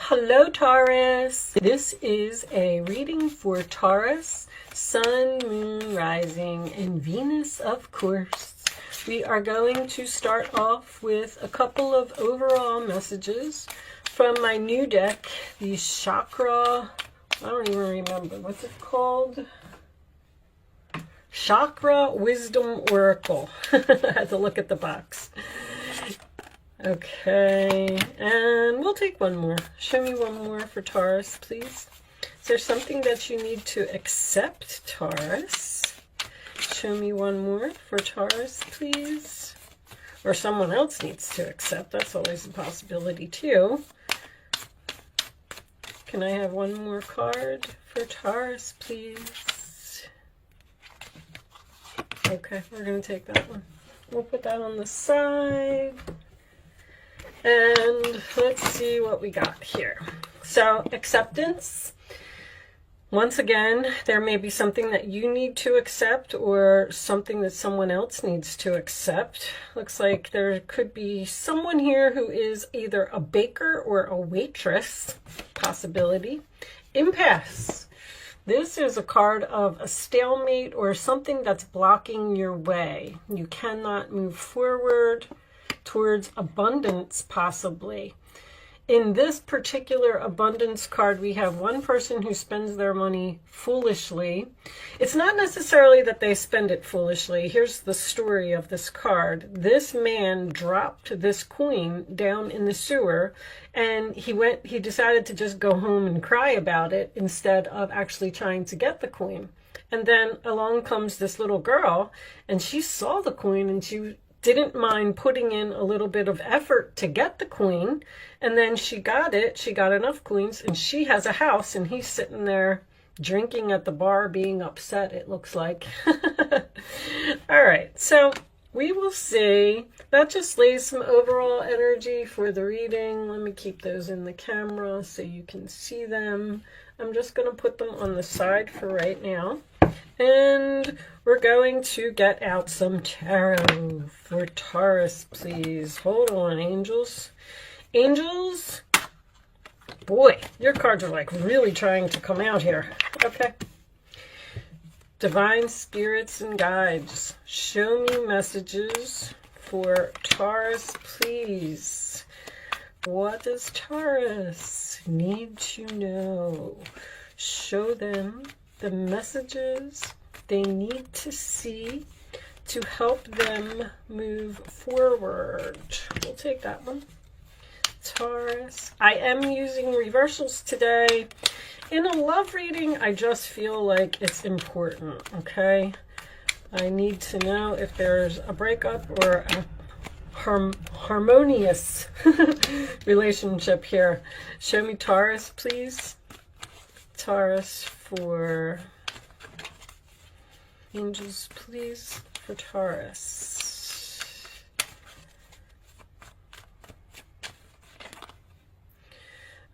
Hello Taurus. This is a reading for Taurus, Sun, Moon, Rising, and Venus, of course. We are going to start off with a couple of overall messages from my new deck, the Chakra, I don't even remember, what's it called? Chakra Wisdom Oracle. I had to look at the box. Okay, and we'll take one more. Show me one more for Taurus, please. Is there something that you need to accept, Taurus? Show me one more for Taurus, please. Or someone else needs to accept. That's always a possibility, too. Can I have one more card for Taurus, please? Okay, we're going to take that one. We'll put that on the side. And let's see what we got here. So, acceptance. Once again, there may be something that you need to accept or something that someone else needs to accept. Looks like there could be someone here who is either a baker or a waitress. Possibility. Impasse. This is a card of a stalemate or something that's blocking your way. You cannot move forward towards abundance, possibly. In this particular abundance card, we have one person who spends their money foolishly. It's not necessarily that they spend it foolishly. Here's the story of this card. This man dropped this coin down in the sewer, and he decided to just go home and cry about it instead of actually trying to get the coin. And then along comes this little girl, and she saw the coin, and she didn't mind putting in a little bit of effort to get the queen, and then she got it. She got enough queens, and she has a house, and he's sitting there drinking at the bar, being upset, it looks like. All right, so we will see. That just lays some overall energy for the reading. Let me keep those in the camera so you can see them. I'm just going to put them on the side for right now. And we're going to get out some tarot for Taurus, please. Hold on, angels. Angels, boy, your cards are like really trying to come out here. Okay. Divine spirits and guides, show me messages for Taurus, please. What does Taurus need to know? Show them the messages they need to see to help them move forward. We'll take that one. Taurus. I am using reversals today. In a love reading, I just feel like it's important, okay? I need to know if there's a breakup or a harmonious relationship here. Show me Taurus, please. Taurus for angels, please, for Taurus.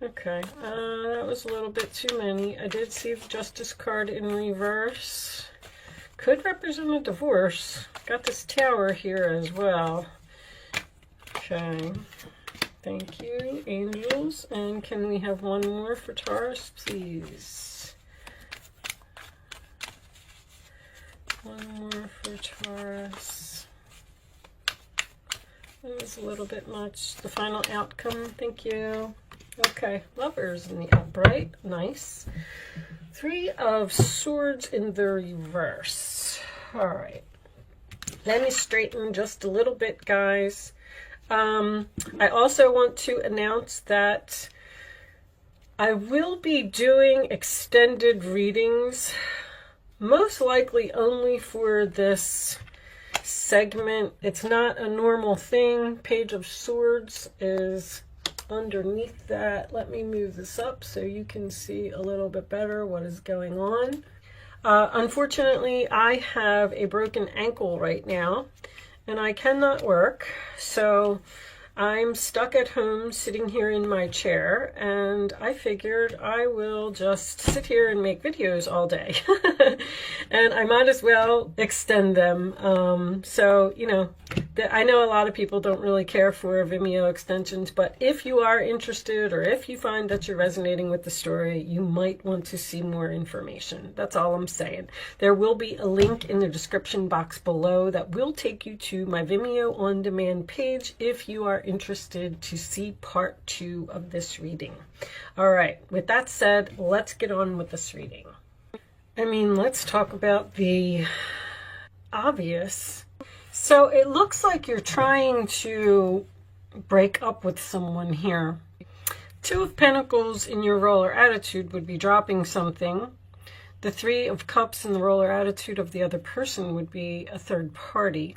Okay, that was a little bit too many. I did see the Justice card in reverse. Could represent a divorce. Got this Tower here as well. Okay. Thank you, angels. And can we have one more for Taurus, please? One more for Taurus. That was a little bit much. The final outcome, thank you. Okay, Lovers in the upright, nice. Three of Swords in the reverse. All right. Let me straighten just a little bit, guys. I also want to announce that I will be doing extended readings, most likely only for this segment. It's not a normal thing. Page of Swords is underneath that. Let me move this up so you can see a little bit better what is going on. Unfortunately, I have a broken ankle right now, and I cannot work, so I'm stuck at home sitting here in my chair, and I figured I will just sit here and make videos all day. And I might as well extend them. So, you know, I know a lot of people don't really care for Vimeo extensions, but if you are interested or if you find that you're resonating with the story, you might want to see more information. That's all I'm saying. There will be a link in the description box below that will take you to my Vimeo on demand page if you are interested to see part 2 of this reading. All right, with that said, let's get on with this reading. I mean, let's talk about the obvious. So it looks like you're trying to break up with someone here. 2 of Pentacles in your roller attitude would be dropping something. The 3 of Cups in the roller attitude of the other person would be a third party.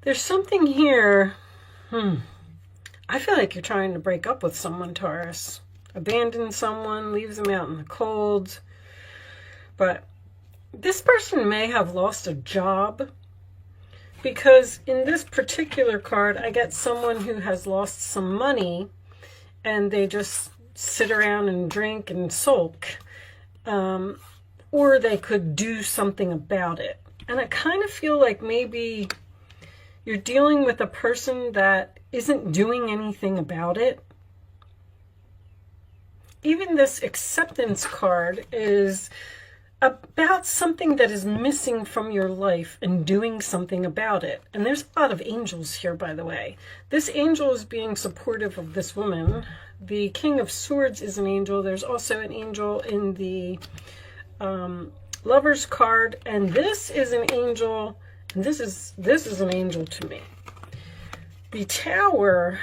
There's something here. I feel like you're trying to break up with someone, Taurus. Abandon someone, leaves them out in the cold. But this person may have lost a job. Because in this particular card, I get someone who has lost some money and they just sit around and drink and sulk. Or they could do something about it. And I kind of feel like maybe you're dealing with a person that isn't doing anything about it. Even this acceptance card is about something that is missing from your life and doing something about it. And there's a lot of angels here, by the way. This angel is being supportive of this woman. The King of Swords is an angel. There's also an angel in the Lover's card. And this is an angel. And this is an angel to me. The Tower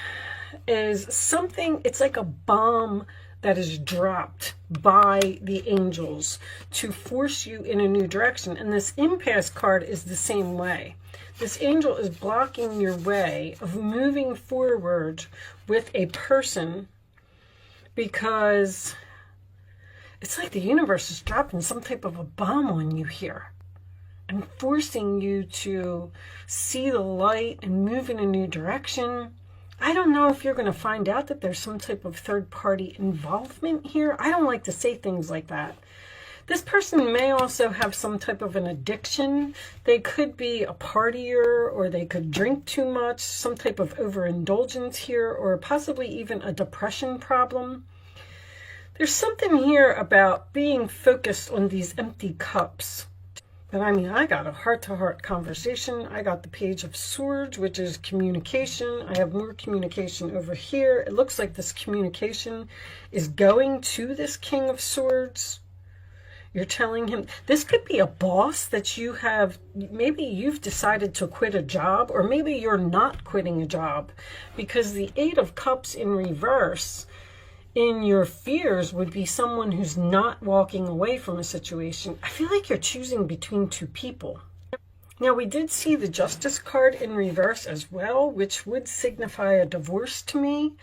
is something, it's like a bomb that is dropped by the angels to force you in a new direction. And this impasse card is the same way. This angel is blocking your way of moving forward with a person because it's like the universe is dropping some type of a bomb on you here and forcing you to see the light and move in a new direction. I don't know if you're going to find out that there's some type of third-party involvement here. I don't like to say things like that. This person may also have some type of an addiction. They could be a partier, or they could drink too much, some type of overindulgence here, or possibly even a depression problem. There's something here about being focused on these empty cups. But I mean, I got a heart-to-heart conversation. I got the Page of Swords, which is communication. I have more communication over here. It looks like this communication is going to this King of Swords. You're telling him, this could be a boss that you have, maybe you've decided to quit a job, or maybe you're not quitting a job, because the 8 of Cups in reverse in your fears would be someone who's not walking away from a situation. I feel like you're choosing between 2 people. Now, we did see the Justice card in reverse as well, which would signify a divorce to me.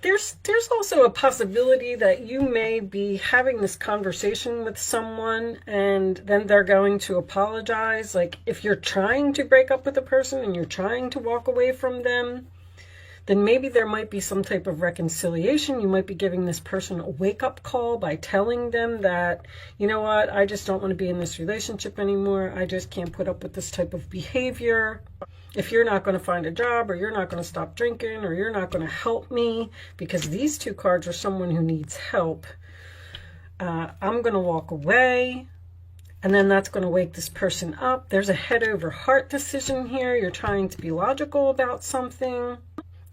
There's also a possibility that you may be having this conversation with someone and then they're going to apologize. Like, if you're trying to break up with a person and you're trying to walk away from them, then maybe there might be some type of reconciliation. You might be giving this person a wake-up call by telling them that, you know what, I just don't want to be in this relationship anymore. I just can't put up with this type of behavior. If you're not going to find a job, or you're not going to stop drinking, or you're not going to help me, because these 2 cards are someone who needs help, I'm going to walk away. And then that's going to wake this person up. There's a head over heart decision here. You're trying to be logical about something.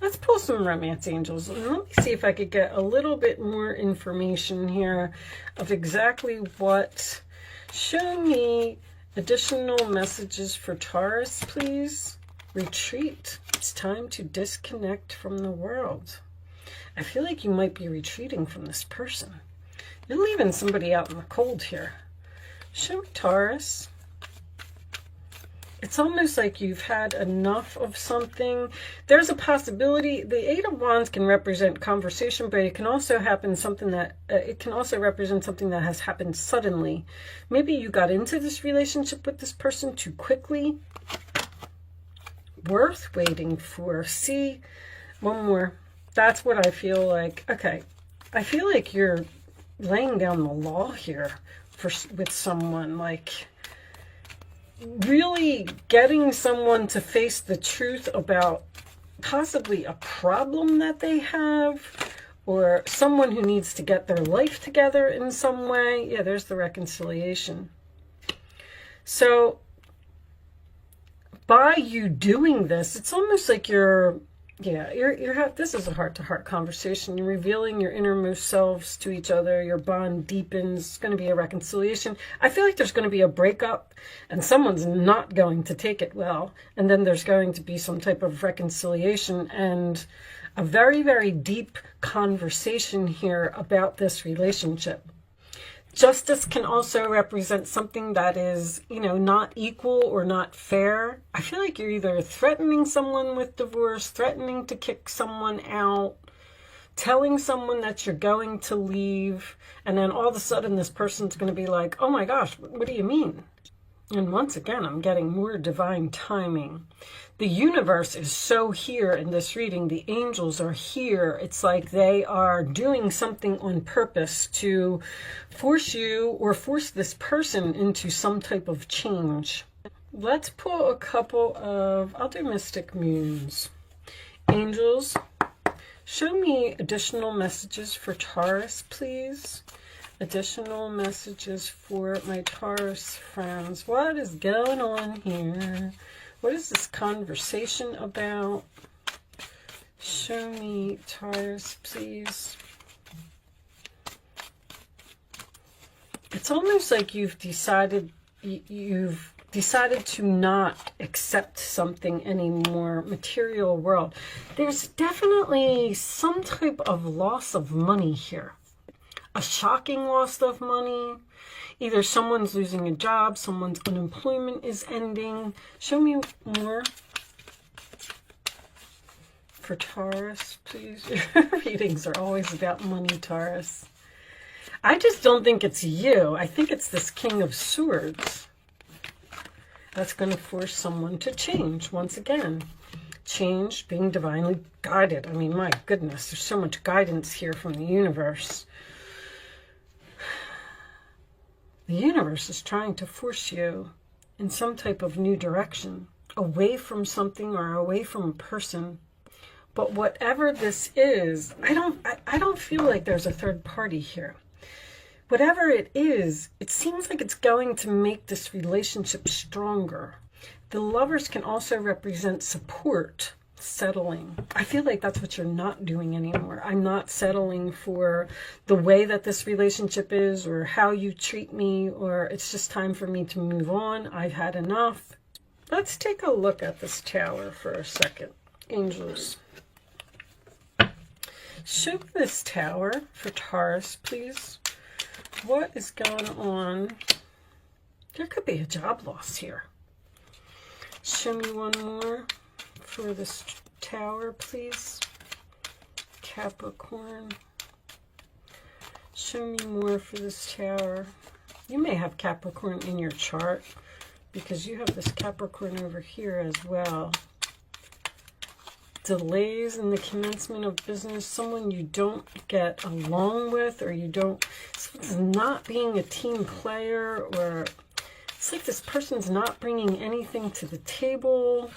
Let's pull some romance angels, and let me see if I could get a little bit more information here of exactly what. Show me additional messages for Taurus, please. Retreat. It's time to disconnect from the world. I feel like you might be retreating from this person. You're leaving somebody out in the cold here. Show me Taurus. It's almost like you've had enough of something. There's a possibility. The 8 of Wands can represent conversation, but it can also happen something that it can also represent something that has happened suddenly. Maybe you got into this relationship with this person too quickly. Worth waiting for. See, one more. That's what I feel like. Okay, I feel like you're laying down the law here with someone. Like, really getting someone to face the truth about possibly a problem that they have, or someone who needs to get their life together in some way. Yeah, there's the reconciliation. So by you doing this, it's almost like you're this is a heart-to-heart conversation. You're revealing your innermost selves to each other. Your bond deepens. It's going to be a reconciliation. I feel like there's going to be a breakup and someone's not going to take it well. And then there's going to be some type of reconciliation and a very, very deep conversation here about this relationship. Justice can also represent something that is, not equal or not fair. I feel like you're either threatening someone with divorce, threatening to kick someone out, telling someone that you're going to leave, and then all of a sudden this person's going to be like, oh my gosh, what do you mean? And once again, I'm getting more divine timing. The universe is so here in this reading. The angels are here. It's like they are doing something on purpose to force you or force this person into some type of change. Let's pull a couple of, I'll do Mystic Moons. Angels, show me additional messages for Taurus, please. Additional messages for my Taurus friends. What is going on here? What is this conversation about? Show me, Taurus, please. It's almost like you've decided to not accept something anymore. Material world. There's definitely some type of loss of money here. A shocking loss of money. Either someone's losing a job, someone's unemployment is ending. Show me more for Taurus, please. Your readings are always about money, Taurus. I just don't think it's you. I think it's this King of Swords that's going to force someone to change once again. Change, being divinely guided. I mean, my goodness, there's so much guidance here from the universe. The universe is trying to force you in some type of new direction, away from something or away from a person. But whatever this is, I don't feel like there's a third party here. Whatever it is, it seems like it's going to make this relationship stronger. The Lovers can also represent support, settling. I feel like that's what you're not doing anymore. I'm not settling for the way that this relationship is or how you treat me, or it's just time for me to move on. I've had enough. Let's take a look at this Tower for a second. Angels, show this Tower for Taurus, please. What is going on? There could be a job loss here. Show me one more for this Tower, please. Capricorn. Show me more for this Tower. You may have Capricorn in your chart because you have this Capricorn over here as well. Delays in the commencement of business. Someone you don't get along with, or you don't, someone's not being a team player, or it's like this person's not bringing anything to the table.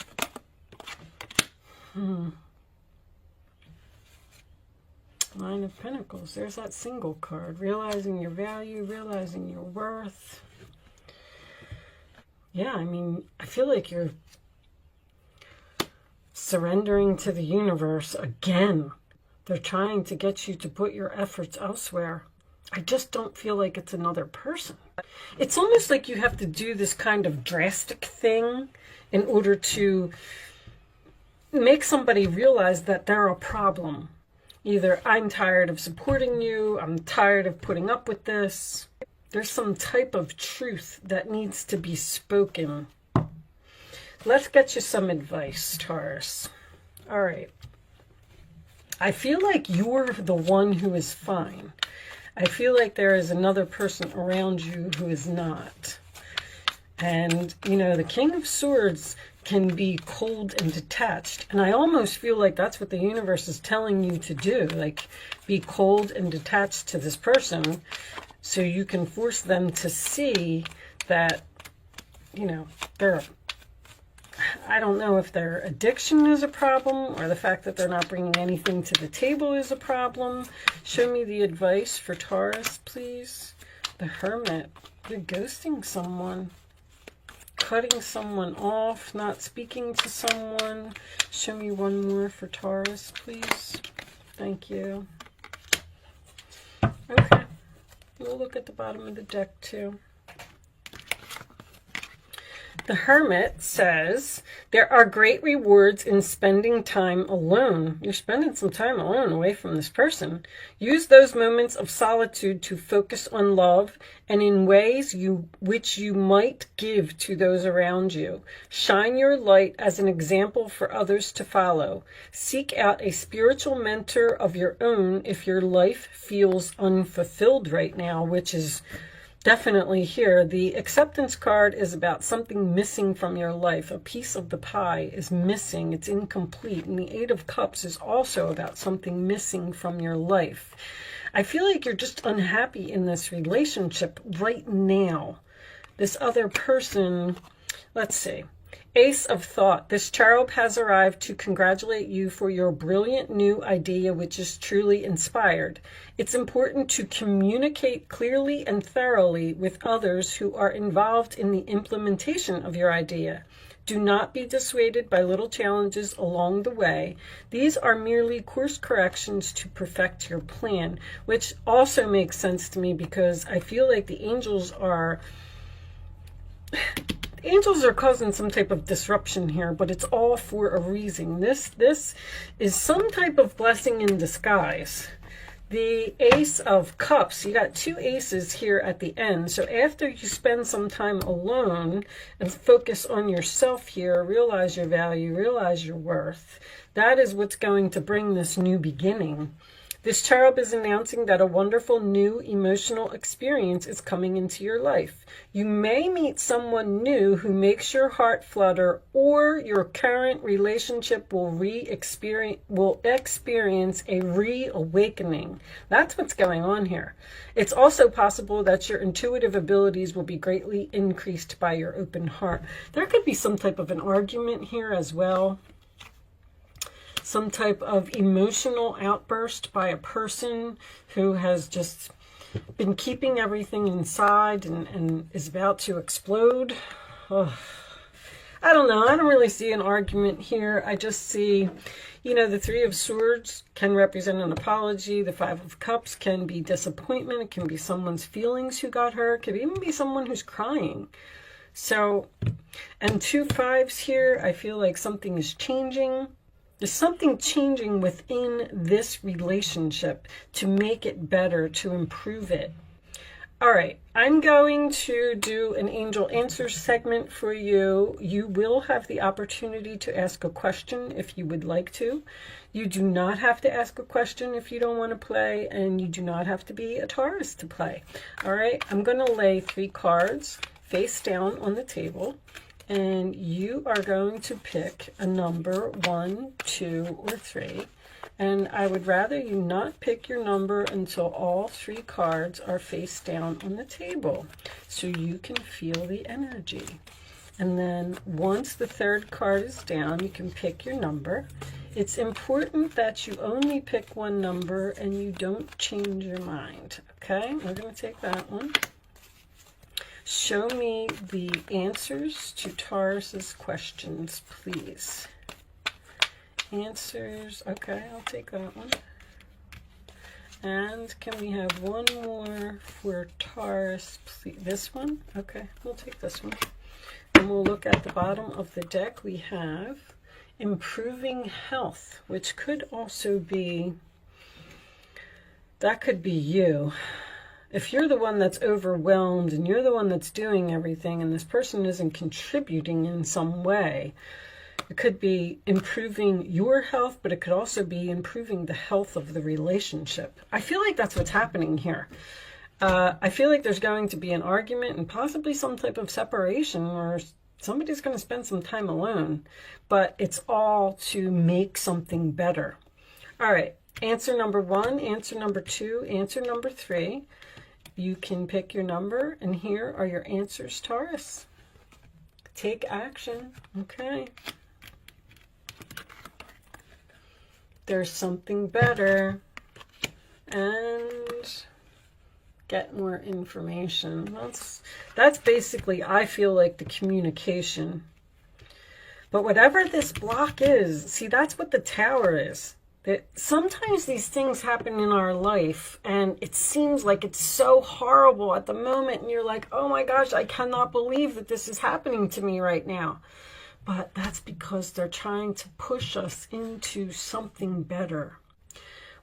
Nine of Pentacles. There's that single card. Realizing your value, realizing your worth. Yeah, I mean, I feel like you're surrendering to the universe again. They're trying to get you to put your efforts elsewhere. I just don't feel like it's another person. It's almost like you have to do this kind of drastic thing in order to make somebody realize that they're a problem. Either I'm tired of supporting you, I'm tired of putting up with this. There's some type of truth that needs to be spoken. Let's get you some advice, Taurus. All right. I feel like you're the one who is fine. I feel like there is another person around you who is not. And, you know, the King of Swords can be cold and detached. And I almost feel like that's what the universe is telling you to do. Like, be cold and detached to this person so you can force them to see that you know, I don't know if their addiction is a problem or the fact that they're not bringing anything to the table is a problem. Show me the advice for Taurus, please. The Hermit. They're ghosting someone. Cutting someone off. Not speaking to someone. Show me one more for Taurus, please. Thank you. Okay. We'll look at the bottom of the deck, too. The Hermit says, there are great rewards in spending time alone. You're spending some time alone away from this person. Use those moments of solitude to focus on love and in ways which you might give to those around you. Shine your light as an example for others to follow. Seek out a spiritual mentor of your own if your life feels unfulfilled right now, which is definitely here. The acceptance card is about something missing from your life. A piece of the pie is missing. It's incomplete. And the Eight of Cups is also about something missing from your life. I feel like you're just unhappy in this relationship right now. This other person, let's see. Ace of Thought. This cherub has arrived to congratulate you for your brilliant new idea, which is truly inspired. It's important to communicate clearly and thoroughly with others who are involved in the implementation of your idea. Do not be dissuaded by little challenges along the way. These are merely course corrections to perfect your plan, which also makes sense to me because I feel like the angels are... Angels are causing some type of disruption here, but it's all for a reason. This is some type of blessing in disguise. The Ace of Cups, you got two aces here at the end. So after you spend some time alone and focus on yourself here, realize your value, realize your worth, that is what's going to bring this new beginning. This cherub is announcing that a wonderful new emotional experience is coming into your life. You may meet someone new who makes your heart flutter, or your current relationship will experience a reawakening. That's what's going on here. It's also possible that your intuitive abilities will be greatly increased by your open heart. There could be some type of an argument here as well. Some type of emotional outburst by a person who has just been keeping everything inside and is about to explode. Oh, I don't know. I don't really see an argument here. I just see, you know, the Three of Swords can represent an apology. The Five of Cups can be disappointment. It can be someone's feelings who got hurt. It could even be someone who's crying. So, and two fives here, I feel like something is changing. There's something changing within this relationship to make it better, to improve it. All right, I'm going to do an angel answer segment for you. You will have the opportunity to ask a question if you would like to. You do not have to ask a question if you don't want to play, and you do not have to be a Taurus to play. All right, I'm going to lay 3 cards face down on the table. And you are going to pick a number 1, 2, or 3. And I would rather you not pick your number until all 3 cards are face down on the table, so you can feel the energy. And then once the 3rd card is down, you can pick your number. It's important that you only pick one number and you don't change your mind. Okay, we're going to take that one. Show me the answers to Taurus's questions, please. Answers. Okay, I'll take that one. And can we have one more for Taurus, please? This one? Okay, we'll take this one. And we'll look at the bottom of the deck. We have improving health, which could also be, that could be you. If you're the one that's overwhelmed and you're the one that's doing everything and this person isn't contributing in some way, it could be improving your health, but it could also be improving the health of the relationship. I feel like that's what's happening here. I feel like there's going to be an argument and possibly some type of separation where somebody's going to spend some time alone, but it's all to make something better. All right, answer number 1, answer number 2, answer number 3. You can pick your number, and here are your answers, Taurus. Take action. Okay. There's something better. And get more information. That's basically, I feel like, the communication. But whatever this block is, see, that's what the Tower is. That sometimes these things happen in our life and it seems like it's so horrible at the moment, and you're like, oh my gosh, I cannot believe that this is happening to me right now. But that's because they're trying to push us into something better.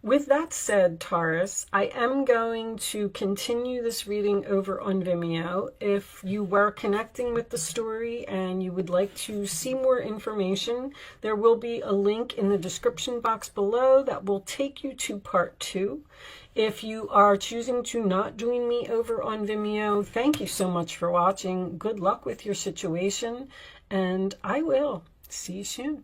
With that said, Taurus, I am going to continue this reading over on Vimeo. If you were connecting with the story and you would like to see more information, there will be a link in the description box below that will take you to part 2. If you are choosing to not join me over on Vimeo, thank you so much for watching. Good luck with your situation, and I will see you soon.